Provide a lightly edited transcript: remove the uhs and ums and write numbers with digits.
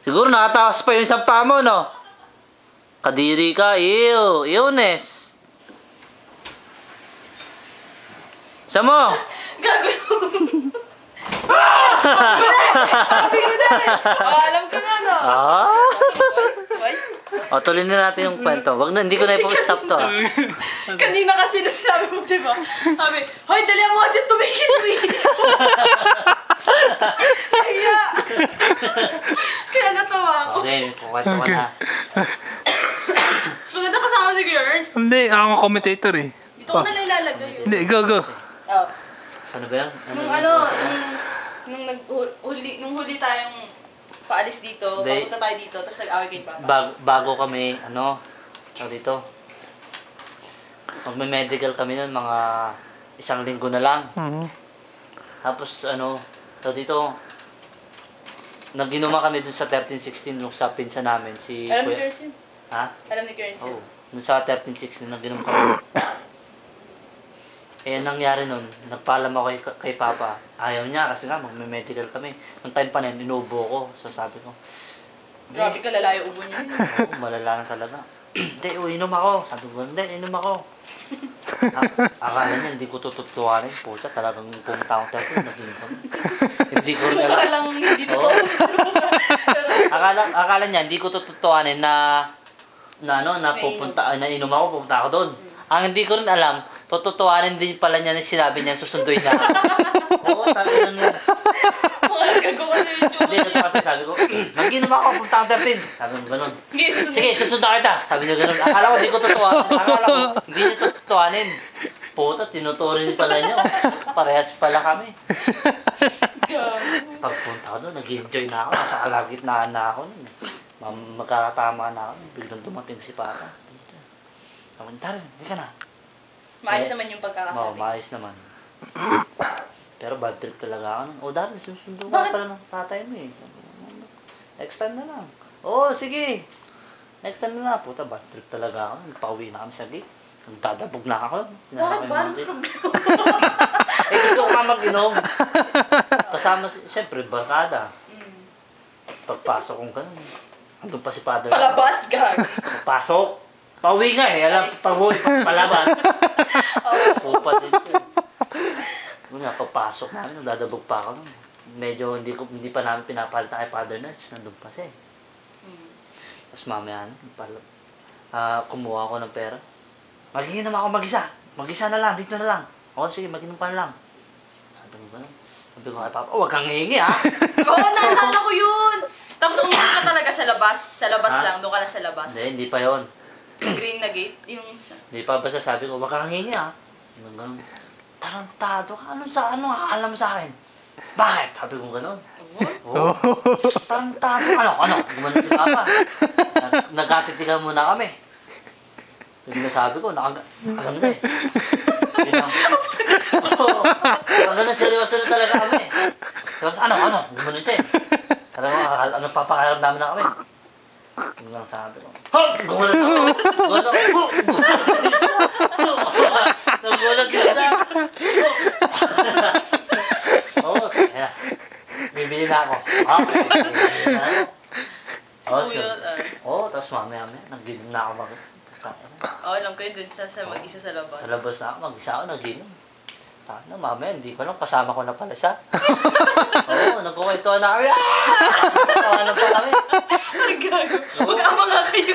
Siguro nakatakas pa yung isang paa mo, no? Kadiri ka, ew. Ewness. Sa mo? Gago. Sabi ko na eh. Alam ko na, no? Boys? O, tuloy na natin yung kwento. Wag na, hindi ko na ipag-stop to. Kanina kasi na sinabi mo, diba? Sabi, hoy, dali ang mga dyan, tumigil. Kaya. Kaya natawa ako. Okay, kukwento ko na. Mas maganda kasama si Kuya Ernst. Hindi, ako ang commentator eh. Dito ko nalang ilalagay yun. Hindi, go. Oh. Saan na ba yan? Nung huli tayong paalis dito, Hindi. papunta tayo dito, tapos nag-away kay Papa. Bago kami, dito. Magme-medical kami nun, mga 1 linggo na lang. Tapos, dito, nag-inuman kami dun sa 13-16 nung sa pinsa namin. Alam ni Kuya yun? Ha? Alam ni Kuya yun? Oo. Nung sa 13-16, nag-inuman kami. Eh, nangyari nun, nagpaalam ako kay Papa. Ayaw niya kasi nga, magme-medical kami. Nung time pa na yun, inubo ko. So sabi ko, Grabe ka, lalayo ubo niya. oo, malala na talaga. Hindi, inom ako. Sabi ko, hindi, inom ako. Akala niya, hindi ko tututuwanin. Pusa, talagang pumunta akong terapy, nag-inom kami. Hindi ko rin alam. Akala hindi totoo. Akala niya, hindi ko tututuwanin na inom ako, pupunta ako doon. Ang hindi ko rin alam, tututuwanin din pala niya na sinabi niya, susunduin niya. Oo, talagang yun. Mga gago kasi yung Hindi, kasi sabi ko, mag-inom ako, punta akong terapy. Sabi ko, ganun. Sige, susunod kita. Sabi niya ganun. Akala ko, hindi ko hindi niya tututuwanin. Puta, tinuturin pala niya. Parehas pala kami. Pagpunta ko doon, nag-enjoy na ako. Nasa kalagitnaan na ako. Magkakatama na ako. Biglang dumating si Papa. Sabi niya, Tarin, hindi ka na. Maayos naman yung pagkakasabi. Oo, maayos naman. Pero bad trip talaga ako. O, Darin, susundo ka pala ng tatay mo eh. Next time na lang. Oo, sige. Next time na lang. Puta, bad trip talaga ako. Nagpauwi na kami sa gate. Nagdadabog na ako. Bakit ba? Anong problema? Eh, gusto ko nga mag-inom. Kasama, siyempre, barkada. Pagpasok kong ganun. Andun pa si Father. Palabas, gag. Pagpasok. Pauwi nga eh. Alam, pauwi, palabas. Kupal din ito. Nga, pagpasok namin, nagdadabog pa ako. Medyo hindi pa namin pinapalitan kay Father Nuts. Nandun pa siya eh. Tapos mamaya, kumuha ako ng pera. Mag-inom ako mag-isa. Mag-isa na lang, dito na lang. O, sige, mag-inom ka na lang. Sabi ko gano'n. Sabi ko kay Papa, huwag kang hihingi ha. Oo, naalala ko yun. Tapos umuwi ka talaga sa labas. Sa labas lang, doon ka lang sa labas. Hindi pa yon. Green na gate, yung... Hindi pa basta sabi ko, huwag kang hihingi ha. Gano'n. Tarantado ka, ano akala mo sa akin? Bakit? Sabi ko gano'n. Oo. Tarantado ka, ano? Gumanon si Papa. Nagkatitigan muna kami. Sabi na sabi ko, alam na eh. Oo. Hanggang seryoso na talaga kami. Tapos ano? Gumanon siya eh. Talagang papakayaram namin na kami. Yun lang sabi ko. Gumanon ako. Nagulat yun sa. Oo. Bibili na ako. Okay. Bibili na ako. Oo, tapos mamaya nag-ginom na ako Oo, alam ko yun dun siya sa mag-isa sa labas. Sa labas na ako, mag-isa ako, nag-inom. Mamaya, hindi ko lang, kasama ko na pala siya. Oo, nagkukwento na kami. Tawa na pala kami. Ay, gago. Mag-ama nga kayo.